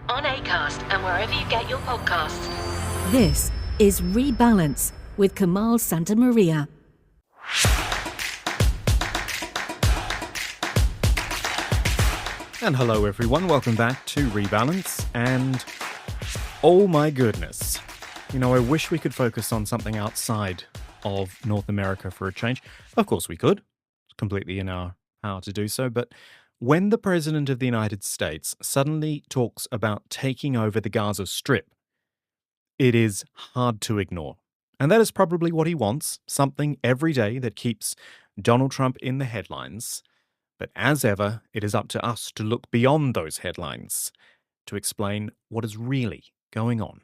on Acast and wherever you get your podcasts. This is Rebalance with Kamal Santamaria. And hello everyone, welcome back to Rebalance, and oh my goodness, I wish we could focus on something outside of North America for a change. Of course we could, it's completely in our power to do so, but when the President of the United States suddenly talks about taking over the Gaza Strip, it is hard to ignore. And that is probably what he wants, something every day that keeps Donald Trump in the headlines. But as ever, it is up to us to look beyond those headlines to explain what is really going on.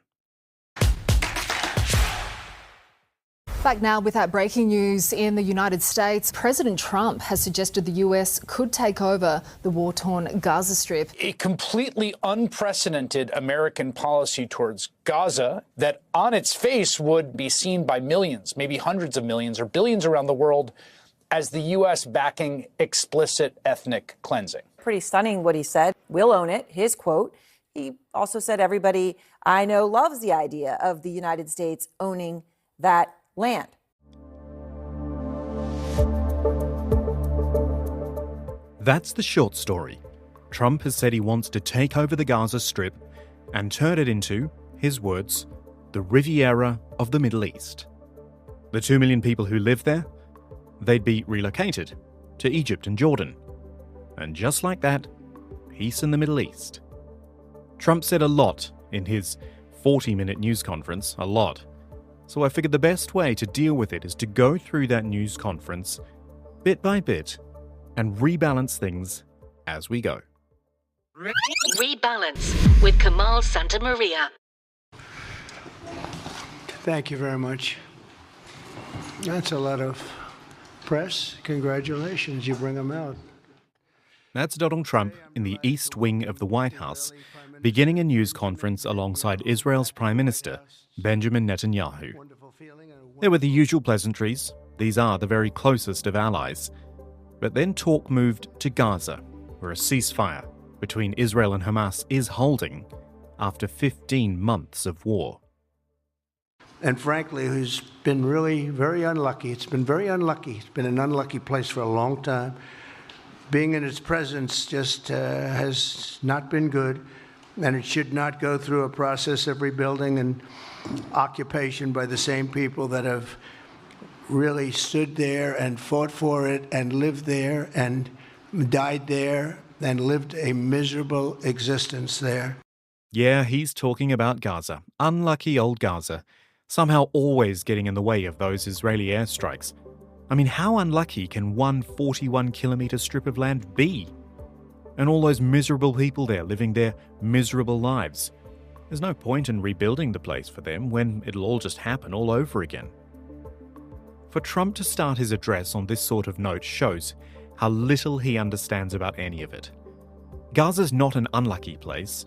Back now with that breaking news in the United States. President Trump has suggested the US could take over the war-torn Gaza Strip. A completely unprecedented American policy towards Gaza that on its face would be seen by millions, maybe hundreds of millions or billions around the world as the U.S. backing explicit ethnic cleansing. Pretty stunning what he said. We'll own it, his quote. He also said everybody I know loves the idea of the United States owning that land. That's the short story. Trump has said he wants to take over the Gaza Strip and turn it into, his words, the Riviera of the Middle East. The 2 million people who live there, they'd be relocated to Egypt and Jordan. And just like that, peace in the Middle East. Trump said a lot in his 40-minute news conference, a lot. So I figured the best way to deal with it is to go through that news conference bit by bit and rebalance things as we go. Rebalance with Kamal Santamaria. Thank you very much. That's a lot of press. Congratulations, you bring them out. That's Donald Trump in the East Wing of the White House, beginning a news conference alongside Israel's Prime Minister, Benjamin Netanyahu. There were the usual pleasantries. These are the very closest of allies. But then talk moved to Gaza, where a ceasefire between Israel and Hamas is holding after 15 months of war. And frankly, who's been really very unlucky. It's been very unlucky. It's been an unlucky place for a long time. Being in its presence just has not been good, and it should not go through a process of rebuilding and occupation by the same people that have really stood there and fought for it and lived there and died there and lived a miserable existence there. Yeah, he's talking about Gaza. Unlucky old Gaza. Somehow always getting in the way of those Israeli airstrikes. I mean, how unlucky can one 41-kilometre strip of land be? And all those miserable people there living their miserable lives. There's no point in rebuilding the place for them when it'll all just happen all over again. For Trump to start his address on this sort of note shows how little he understands about any of it. Gaza's not an unlucky place.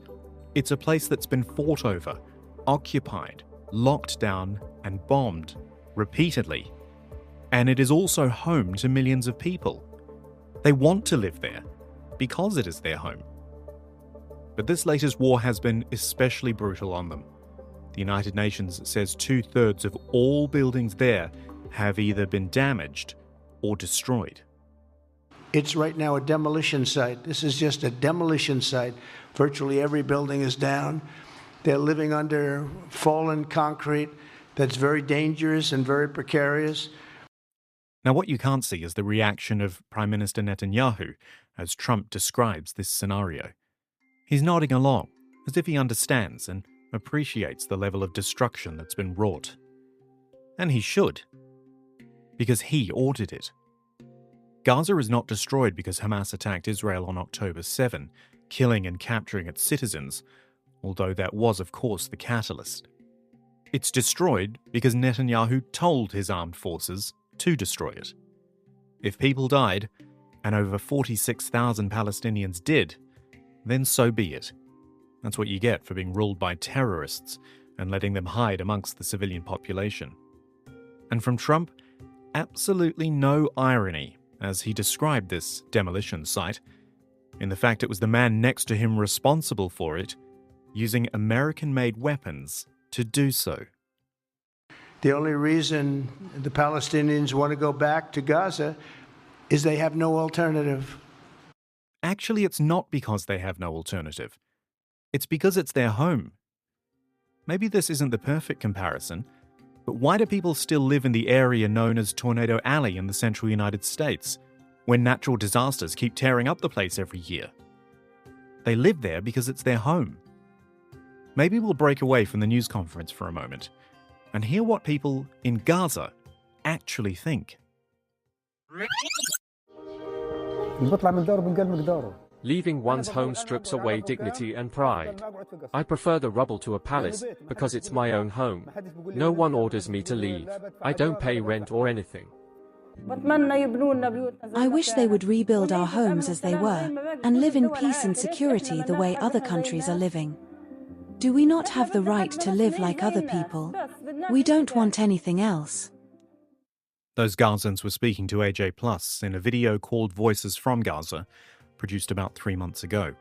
It's a place that's been fought over, occupied, locked down and bombed repeatedly. And it is also home to millions of people. They want to live there because it is their home. But this latest war has been especially brutal on them. The United Nations says 2/3 of all buildings there have either been damaged or destroyed. It's right now a demolition site. This is just a demolition site. Virtually every building is down. They're living under fallen concrete that's very dangerous and very precarious. Now, what you can't see is the reaction of Prime Minister Netanyahu as Trump describes this scenario. He's nodding along, as if he understands and appreciates the level of destruction that's been wrought. And he should, because he ordered it. Gaza is not destroyed because Hamas attacked Israel on October 7, killing and capturing its citizens, although that was, of course, the catalyst. It's destroyed because Netanyahu told his armed forces to destroy it. If people died, and over 46,000 Palestinians did, then so be it. That's what you get for being ruled by terrorists and letting them hide amongst the civilian population. And from Trump, absolutely no irony as he described this demolition site, in the fact it was the man next to him responsible for it using American-made weapons to do so. The only reason the Palestinians want to go back to Gaza is they have no alternative. Actually, it's not because they have no alternative. It's because it's their home. Maybe this isn't the perfect comparison, but why do people still live in the area known as Tornado Alley in the central United States, when natural disasters keep tearing up the place every year? They live there because it's their home. Maybe we'll break away from the news conference for a moment and hear what people in Gaza actually think. Leaving one's home strips away dignity and pride. I prefer the rubble to a palace, because it's my own home. No one orders me to leave. I don't pay rent or anything. I wish they would rebuild our homes as they were, and live in peace and security the way other countries are living. Do we not have the right to live like other people? We don't want anything else. Those Gazans were speaking to AJ Plus in a video called Voices from Gaza, produced about 3 months ago.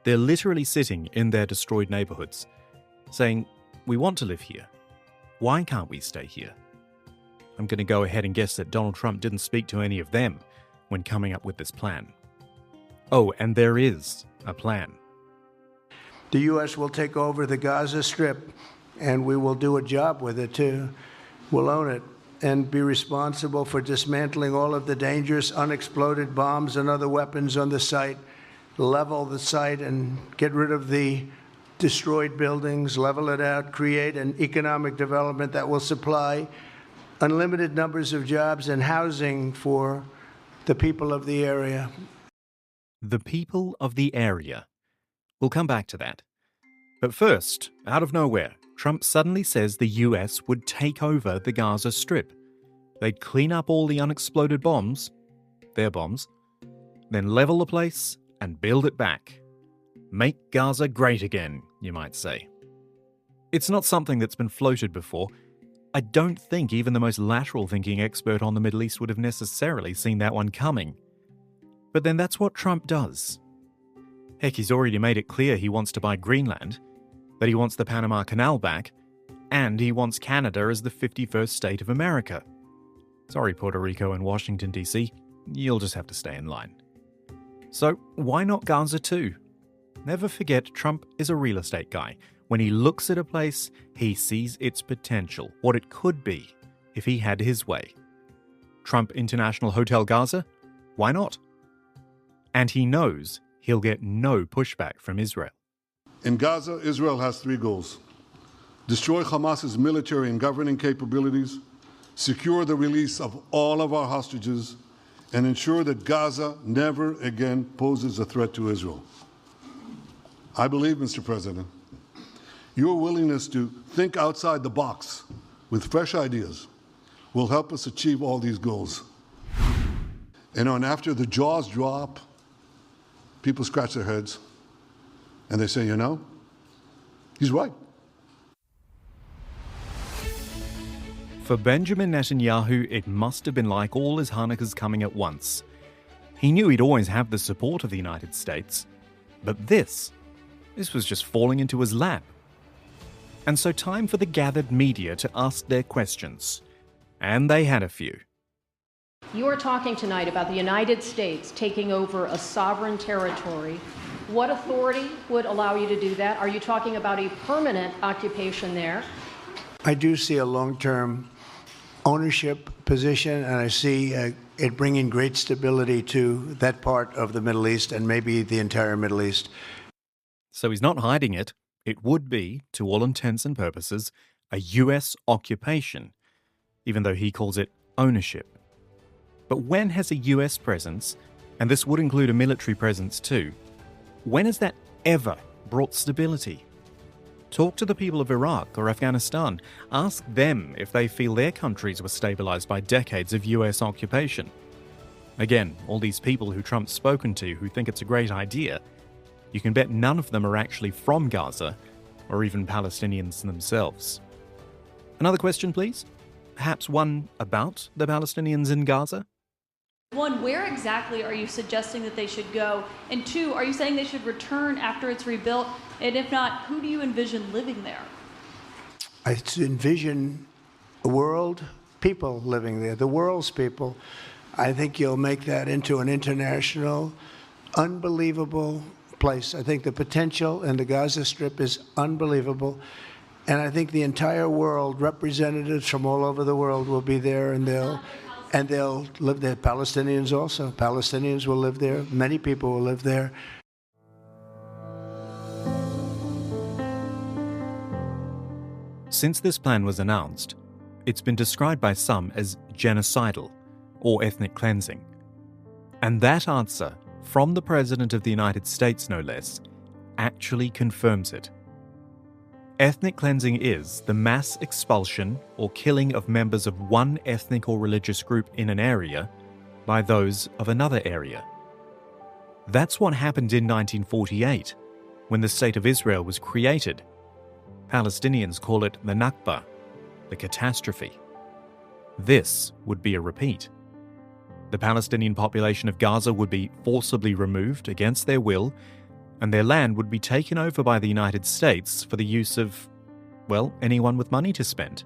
They're literally sitting in their destroyed neighborhoods, saying, "We want to live here. Why can't we stay here?" I'm going to go ahead and guess that Donald Trump didn't speak to any of them when coming up with this plan. Oh, and there is a plan. The U.S. will take over the Gaza Strip, and we will do a job with it, too. We'll own it and be responsible for dismantling all of the dangerous unexploded bombs and other weapons on the site, level the site and get rid of the destroyed buildings, level it out, create an economic development that will supply unlimited numbers of jobs and housing for the people of the area. The people of the area. We'll come back to that. But first, out of nowhere, Trump suddenly says the US would take over the Gaza Strip. They'd clean up all the unexploded bombs, their bombs, then level the place and build it back. Make Gaza great again, you might say. It's not something that's been floated before. I don't think even the most lateral-thinking expert on the Middle East would have necessarily seen that one coming. But then that's what Trump does. Heck, he's already made it clear he wants to buy Greenland, that he wants the Panama Canal back, and he wants Canada as the 51st state of America. Sorry, Puerto Rico and Washington, D.C., you'll just have to stay in line. So why not Gaza too? Never forget, Trump is a real estate guy. When he looks at a place, he sees its potential, what it could be if he had his way. Trump International Hotel Gaza? Why not? And he knows he'll get no pushback from Israel. In Gaza, Israel has 3 goals: destroy Hamas's military and governing capabilities, secure the release of all of our hostages, and ensure that Gaza never again poses a threat to Israel. I believe, Mr. President, your willingness to think outside the box with fresh ideas will help us achieve all these goals. And after the jaws drop, people scratch their heads and they say, you know, he's right. For Benjamin Netanyahu, it must have been like all his Hanukkahs coming at once. He knew he'd always have the support of the United States, but this was just falling into his lap. And so time for the gathered media to ask their questions. And they had a few. You are talking tonight about the United States taking over a sovereign territory. What authority would allow you to do that? Are you talking about a permanent occupation there? I do see a long-term ownership position, and I see it bringing great stability to that part of the Middle East and maybe the entire Middle East. So he's not hiding it. It would be, to all intents and purposes, a US occupation, even though he calls it ownership. But when has a US presence, and this would include a military presence too, when has that ever brought stability? Talk to the people of Iraq or Afghanistan. Ask them if they feel their countries were stabilized by decades of US occupation. Again, all these people who Trump's spoken to who think it's a great idea, you can bet none of them are actually from Gaza or even Palestinians themselves. Another question, please? Perhaps one about the Palestinians in Gaza? One, where exactly are you suggesting that they should go? And two, are you saying they should return after it's rebuilt? And if not, who do you envision living there? I envision a world, people living there, the world's people. I think you'll make that into an international, unbelievable place. I think the potential in the Gaza Strip is unbelievable. And I think the entire world, representatives from all over the world will be there, and they'll live there. Palestinians also. Palestinians will live there. Many people will live there. Since this plan was announced, it's been described by some as genocidal or ethnic cleansing. And that answer, from the President of the United States no less, actually confirms it. Ethnic cleansing is the mass expulsion or killing of members of one ethnic or religious group in an area by those of another area. That's what happened in 1948, when the State of Israel was created. Palestinians call it the Nakba, the catastrophe. This would be a repeat. The Palestinian population of Gaza would be forcibly removed against their will, and their land would be taken over by the United States for the use of, well, anyone with money to spend.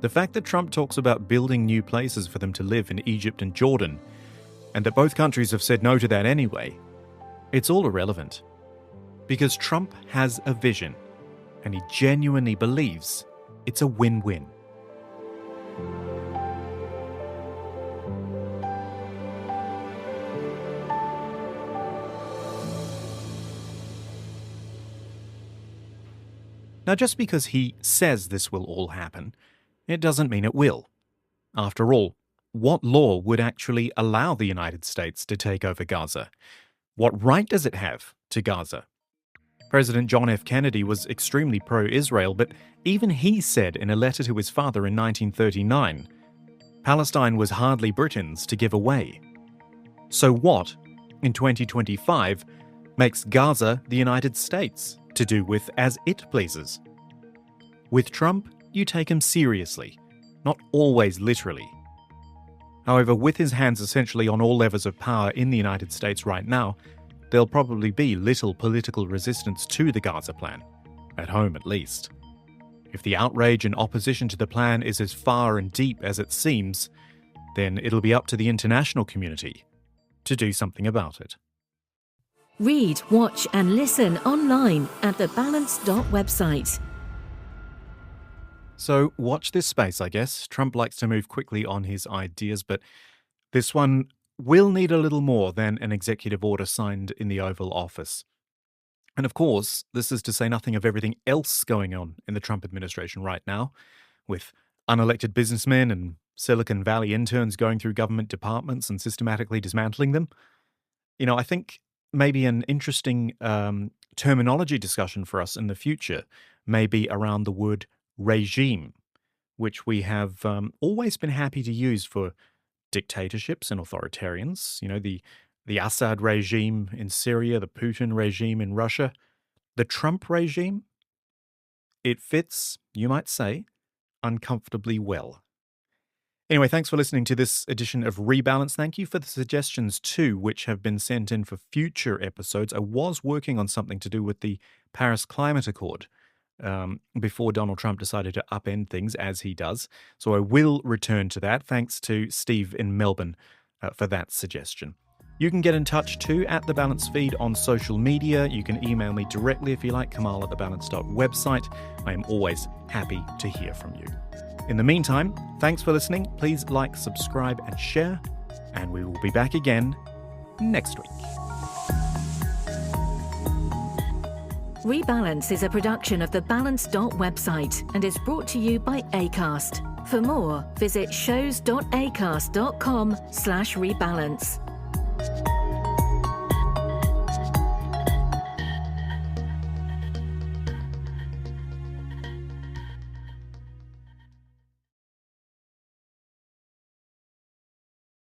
The fact that Trump talks about building new places for them to live in Egypt and Jordan, and that both countries have said no to that anyway, it's all irrelevant. Because Trump has a vision, and he genuinely believes it's a win-win. Now, just because he says this will all happen, it doesn't mean it will. After all, what law would actually allow the United States to take over Gaza? What right does it have to Gaza? President John F. Kennedy was extremely pro-Israel, but even he said in a letter to his father in 1939, Palestine was hardly Britain's to give away. So what, in 2025, makes Gaza the United States to do with as it pleases? With Trump, you take him seriously, not always literally. However, with his hands essentially on all levers of power in the United States right now, there'll probably be little political resistance to the Gaza plan, at home at least. If the outrage and opposition to the plan is as far and deep as it seems, then it'll be up to the international community to do something about it. Read, watch and listen online at thebalanced.website. So watch this space, I guess. Trump likes to move quickly on his ideas, but this one will need a little more than an executive order signed in the Oval Office. And of course, this is to say nothing of everything else going on in the Trump administration right now, with unelected businessmen and Silicon Valley interns going through government departments and systematically dismantling them. You know, I think maybe an interesting terminology discussion for us in the future may be around the word regime, which we have always been happy to use for dictatorships and authoritarians. You know, the Assad regime in Syria, the Putin regime in Russia, the Trump regime. It fits, you might say, uncomfortably well. Anyway, thanks for listening to this edition of Rebalance. Thank you for the suggestions too, which have been sent in for future episodes. I was working on something to do with the Paris Climate Accord before Donald Trump decided to upend things, as he does. So I will return to that. Thanks to Steve in Melbourne for that suggestion. You can get in touch too at The Balance Feed on social media. You can email me directly if you like, Kamal at thebalance.website. I am always happy to hear from you. In the meantime, thanks for listening. Please like, subscribe and share. And we will be back again next week. Rebalance is a production of the Balance.website and is brought to you by Acast. For more, visit shows.acast.com/rebalance.